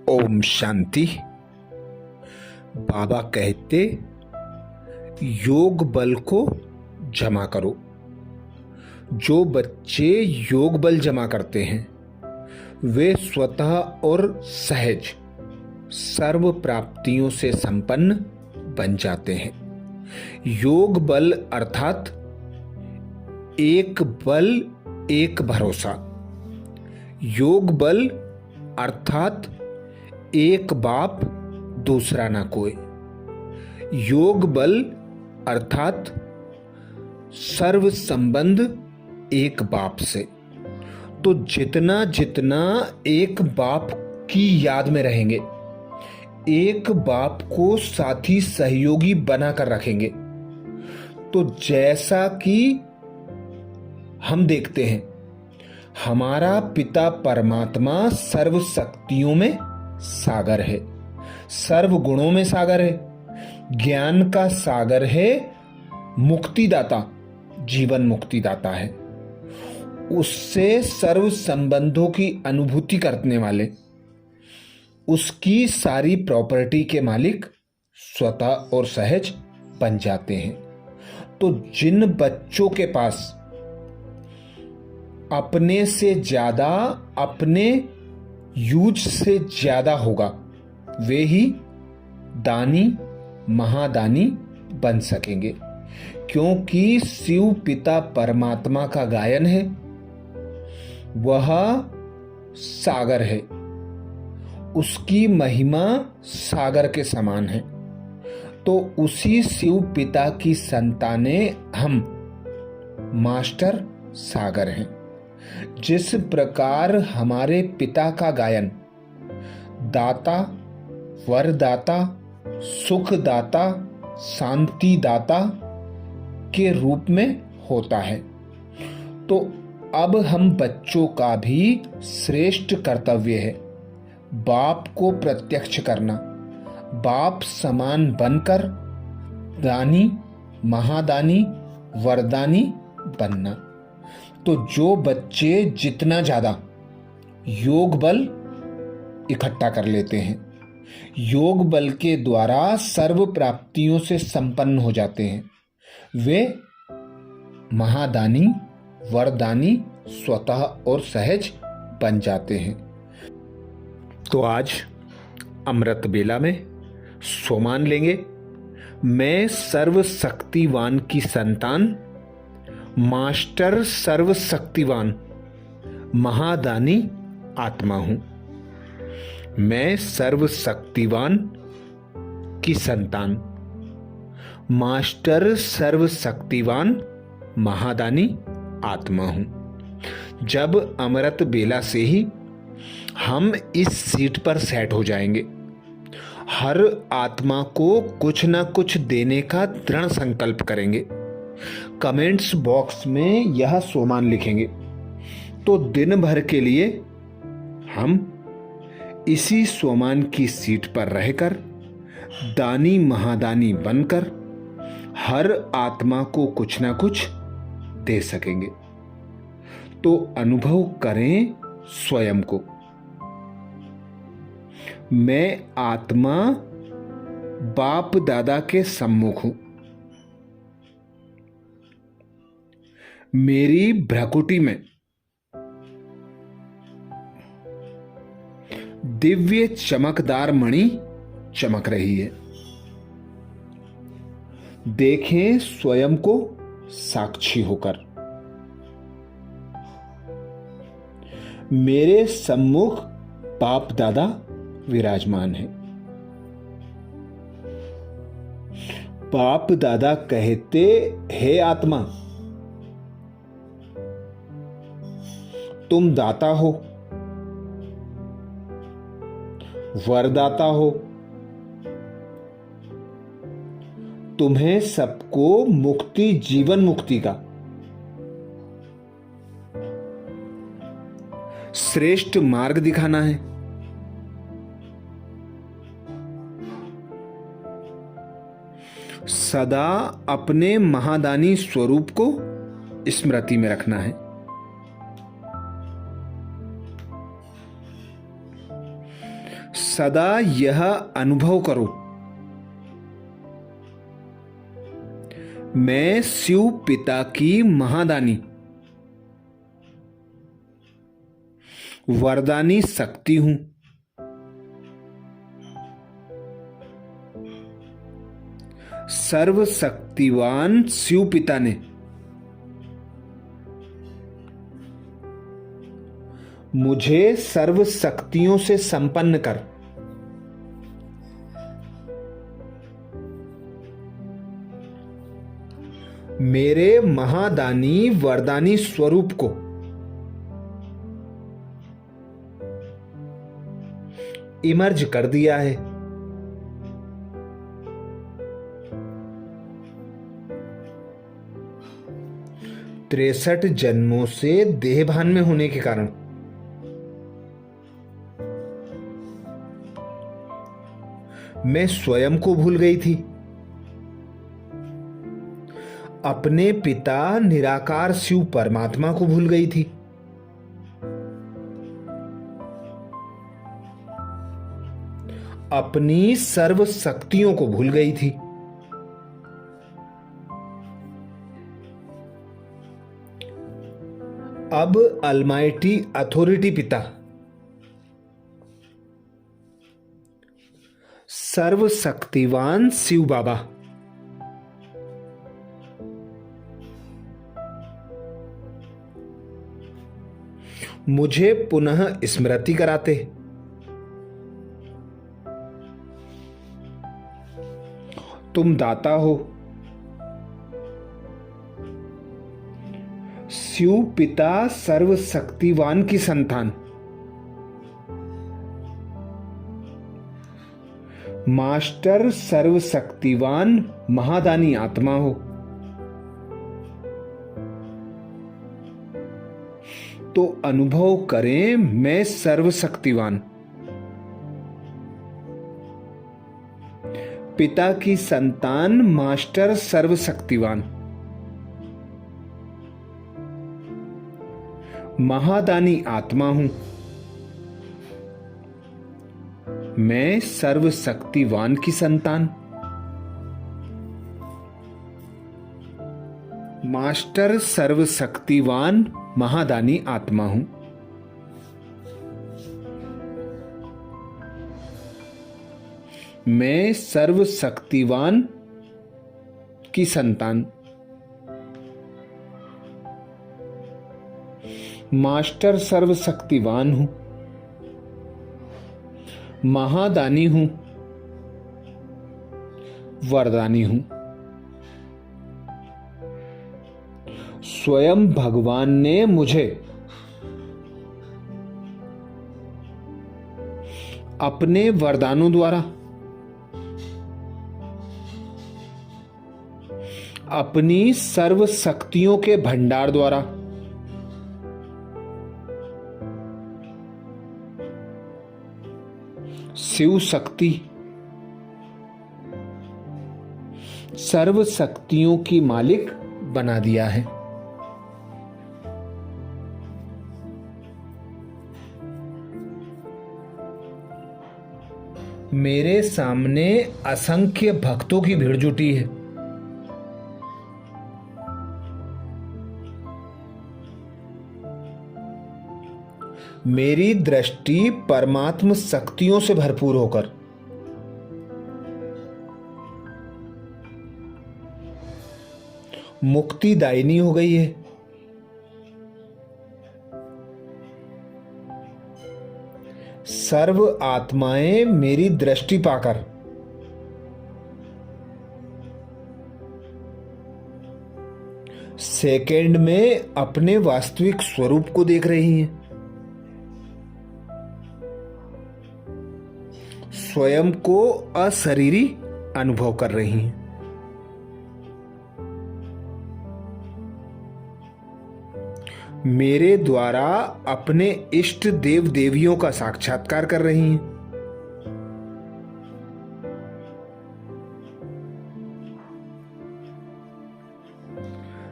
ओम शांति। बाबा कहते योग बल को जमा करो। जो बच्चे योग बल जमा करते हैं वे स्वतः और सहज सर्व प्राप्तियों से संपन्न बन जाते हैं। योग बल अर्थात एक बल एक भरोसा। योग बल अर्थात एक बाप दूसरा ना कोई। योग बल अर्थात सर्व संबंध एक बाप से। तो जितना जितना एक बाप की याद में रहेंगे, एक बाप को साथी सहयोगी बनाकर रखेंगे, तो जैसा कि हम देखते हैं हमारा पिता परमात्मा सर्व शक्तियों में सागर है, सर्व गुणों में सागर है, ज्ञान का सागर है, मुक्तिदाता जीवन मुक्तिदाता है। उससे सर्व संबंधों की अनुभूति करने वाले, उसकी सारी प्रॉपर्टी के मालिक स्वतः और सहज बन जाते हैं। तो जिन बच्चों के पास अपने से ज्यादा, अपने यूज से ज्यादा होगा, वे ही दानी महादानी बन सकेंगे। क्योंकि शिव पिता परमात्मा का गायन है, वह सागर है, उसकी महिमा सागर के समान है। तो उसी शिव पिता की संतानें हम मास्टर सागर हैं। जिस प्रकार हमारे पिता का गायन दाता, वरदाता, सुखदाता, शांतिदाता के रूप में होता है, तो अब हम बच्चों का भी श्रेष्ठ कर्तव्य है बाप को प्रत्यक्ष करना, बाप समान बनकर दानी महादानी वरदानी बनना। तो जो बच्चे जितना ज्यादा योग बल इकट्ठा कर लेते हैं, योग बल के द्वारा सर्व प्राप्तियों से संपन्न हो जाते हैं, वे महादानी वरदानी स्वतः और सहज बन जाते हैं। तो आज अमृत बेला में सोमान लेंगे। मैं सर्वशक्तिवान की संतान, मास्टर सर्वशक्तिवान महादानी आत्मा हूं। मैं सर्वशक्तिवान की संतान, मास्टर सर्वशक्तिवान महादानी आत्मा हूं। जब अमृत बेला से ही हम इस सीट पर सेट हो जाएंगे, हर आत्मा को कुछ ना कुछ देने का दृढ़ संकल्प करेंगे, कमेंट्स बॉक्स में यह सोमान लिखेंगे, तो दिन भर के लिए हम इसी सोमान की सीट पर रहकर दानी महादानी बनकर हर आत्मा को कुछ ना कुछ दे सकेंगे। तो अनुभव करें स्वयं को। मैं आत्मा बाप दादा के सम्मुख हूं। मेरी भ्रकुटी में दिव्य चमकदार मणि चमक रही है। देखें स्वयं को साक्षी होकर। मेरे सम्मुख बाप दादा विराजमान है। बाप दादा कहते, हे आत्मा, तुम दाता हो, वरदाता हो, तुम्हें सबको मुक्ति, जीवन मुक्ति का श्रेष्ठ मार्ग दिखाना है। सदा अपने महादानी स्वरूप को स्मृति में रखना है। सदा यह अनुभव करो, मैं शिव पिता की महादानी वरदानी शक्ति हूं। सर्वशक्तिवान शिव पिता ने मुझे सर्व शक्तियों से संपन्न कर मेरे महादानी वरदानी स्वरूप को इमर्ज कर दिया है। तिरसठ जन्मों से देहभान में होने के कारण मैं स्वयं को भूल गई थी। अपने पिता निराकार शिव परमात्मा को भूल गई थी। अपनी सर्व शक्तियों को भूल गई थी। अब अलमाइटी अथॉरिटी पिता सर्वशक्तिवान शिव बाबा मुझे पुनः स्मृति कराते। तुम दाता हो, शिव पिता सर्वशक्तिवान की संतान, मास्टर सर्वशक्तिवान महादानी आत्मा हो। तो अनुभव करें मैं सर्वशक्तिवान पिता की संतान मास्टर सर्वशक्तिवान महादानी आत्मा हूं। मैं सर्वशक्तिवान की संतान मास्टर सर्वशक्तिवान महादानी आत्मा हूं। मैं सर्वशक्तिवान की संतान मास्टर सर्वशक्तिवान हूं, महादानी हूं, वरदानी हूं। स्वयं भगवान ने मुझे अपने वरदानों द्वारा अपनी सर्व शक्तियों के भंडार द्वारा शिव शक्ति सर्व शक्तियों की मालिक बना दिया है। मेरे सामने असंख्य भक्तों की भीड़ जुटी है। मेरी दृष्टि परमात्म शक्तियों से भरपूर होकर मुक्तिदायिनी हो गई है। सर्व आत्माएं मेरी दृष्टि पाकर सेकंड में अपने वास्तविक स्वरूप को देख रही हैं। स्वयं को अशरीरी अनुभव कर रही हैं। मेरे द्वारा अपने इष्ट देव देवियों का साक्षात्कार कर रही हैं।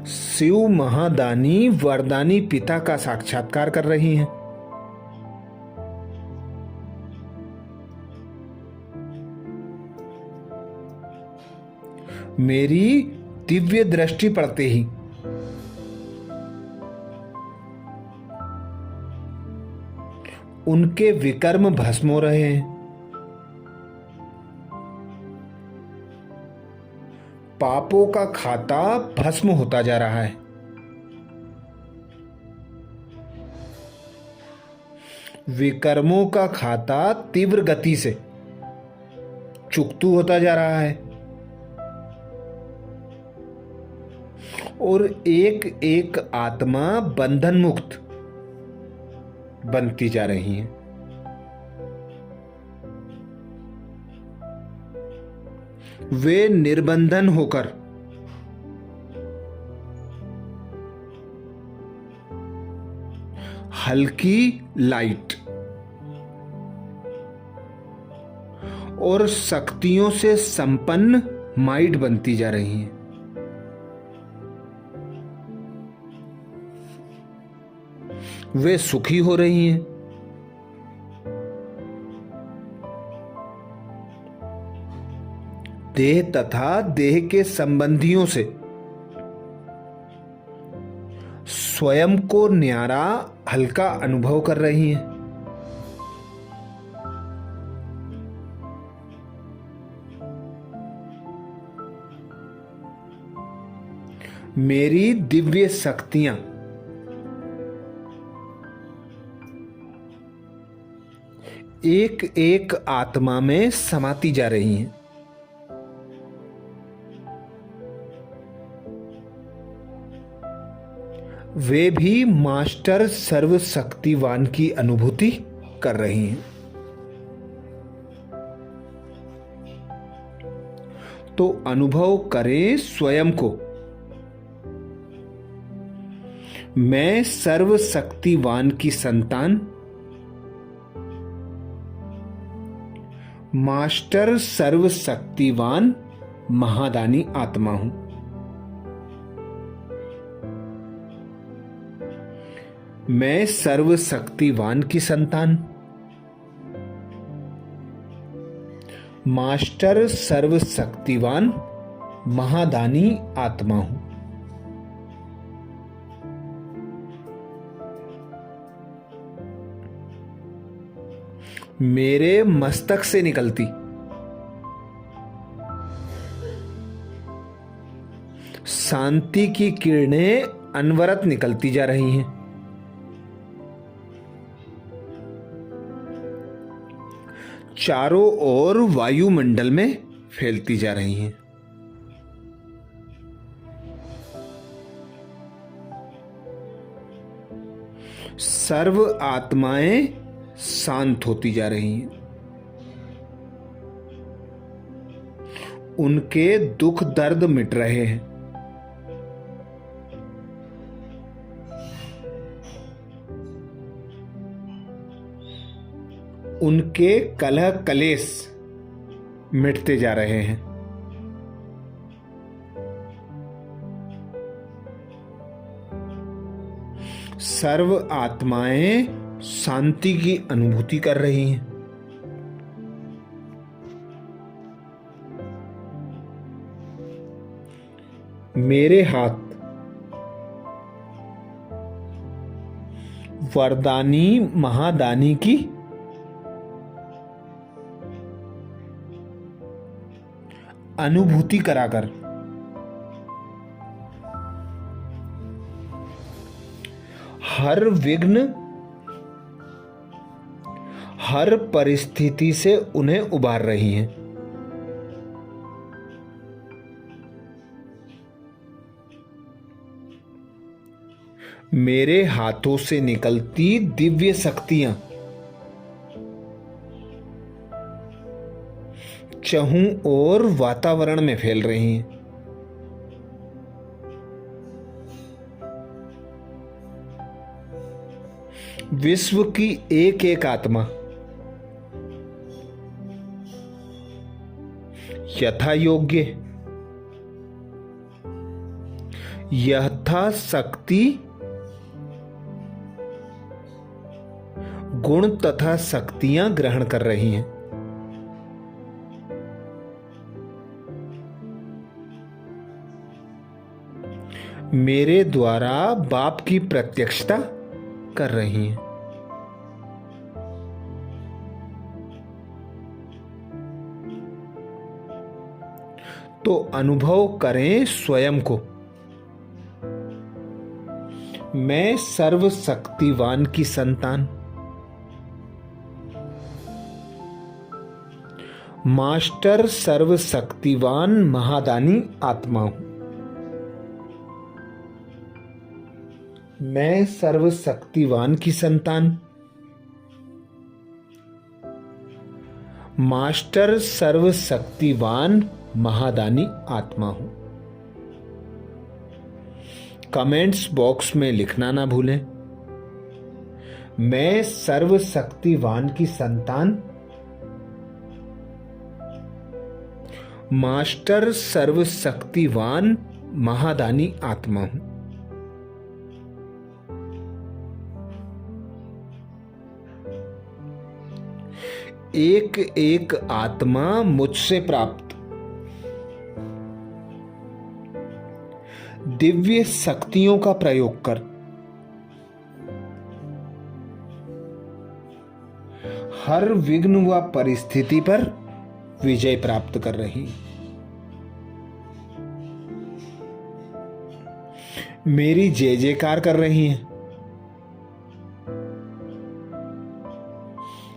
शिव महादानी वरदानी पिता का साक्षात्कार कर रही हैं। मेरी दिव्य दृष्टि पड़ते ही उनके विकर्म भस्म हो रहे हैं। पापों का खाता भस्म होता जा रहा है। विकर्मों का खाता तीव्र गति से चुकतू होता जा रहा है और एक एक आत्मा बंधन मुक्त बनती जा रही है। वे निर्बंधन होकर हल्की लाइट और शक्तियों से संपन्न माइट बनती जा रही हैं। वे सुखी हो रही हैं। देह तथा देह के संबंधियों से स्वयं को न्यारा हल्का अनुभव कर रही हैं। मेरी दिव्य शक्तियां एक एक आत्मा में समाती जा रही हैं। वे भी मास्टर सर्वशक्तिवान की अनुभूति कर रही हैं। तो अनुभव करें स्वयं को। मैं सर्वशक्तिवान की संतान, मास्टर सर्वशक्तिवान महादानी आत्मा हूं। मैं सर्वशक्तिवान की संतान, मास्टर सर्वशक्तिवान महादानी आत्मा हूं। मेरे मस्तक से निकलती शांति की किरणें अनवरत निकलती जा रही हैं। चारों ओर वायुमंडल में फैलती जा रही हैं। सर्व आत्माएं शांत होती जा रही हैं। उनके दुख दर्द मिट रहे हैं। उनके कलह कलेश मिटते जा रहे हैं। सर्व आत्माएं शांति की अनुभूति कर रही हैं। मेरे हाथ वरदानी महादानी की अनुभूति कराकर हर विघ्न, हर परिस्थिति से उन्हें उबार रही हैं। मेरे हाथों से निकलती दिव्य शक्तियां चहुं ओर वातावरण में फैल रही हैं। विश्व की एक एक आत्मा यथा योग्य, यथा शक्ति, गुण तथा शक्तियां ग्रहण कर रही हैं। मेरे द्वारा बाप की प्रत्यक्षता कर रही हैं। तो अनुभव करें स्वयं को, मैं सर्वशक्तिवान की संतान, मास्टर सर्वशक्तिवान महादानी आत्मा हूं। मैं सर्वशक्तिवान की संतान, मास्टर सर्वशक्तिवान महादानी आत्मा हूं। कमेंट्स बॉक्स में लिखना ना भूलें, मैं सर्वशक्तिवान की संतान, मास्टर सर्वशक्तिवान महादानी आत्मा हूं। एक एक आत्मा मुझसे प्राप्त दिव्य शक्तियों का प्रयोग कर हर विघ्न व परिस्थिति पर विजय प्राप्त कर रही। मेरी जय जयकार कर रही हैं।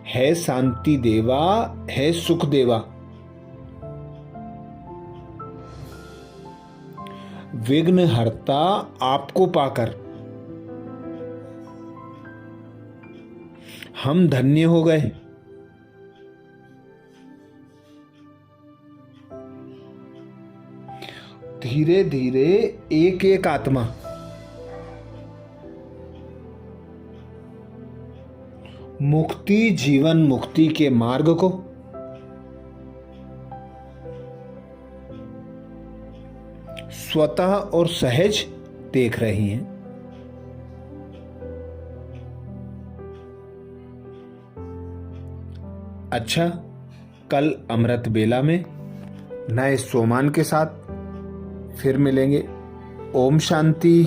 है शांति देवा, है सुख देवा, विघ्न हरता आपको पाकर हम धन्य हो गए। धीरे धीरे एक एक आत्मा मुक्ति, जीवन मुक्ति के मार्ग को स्वतः और सहज देख रही हैं। अच्छा, कल अमृत बेला में नए सोमान के साथ फिर मिलेंगे। ओम शांति।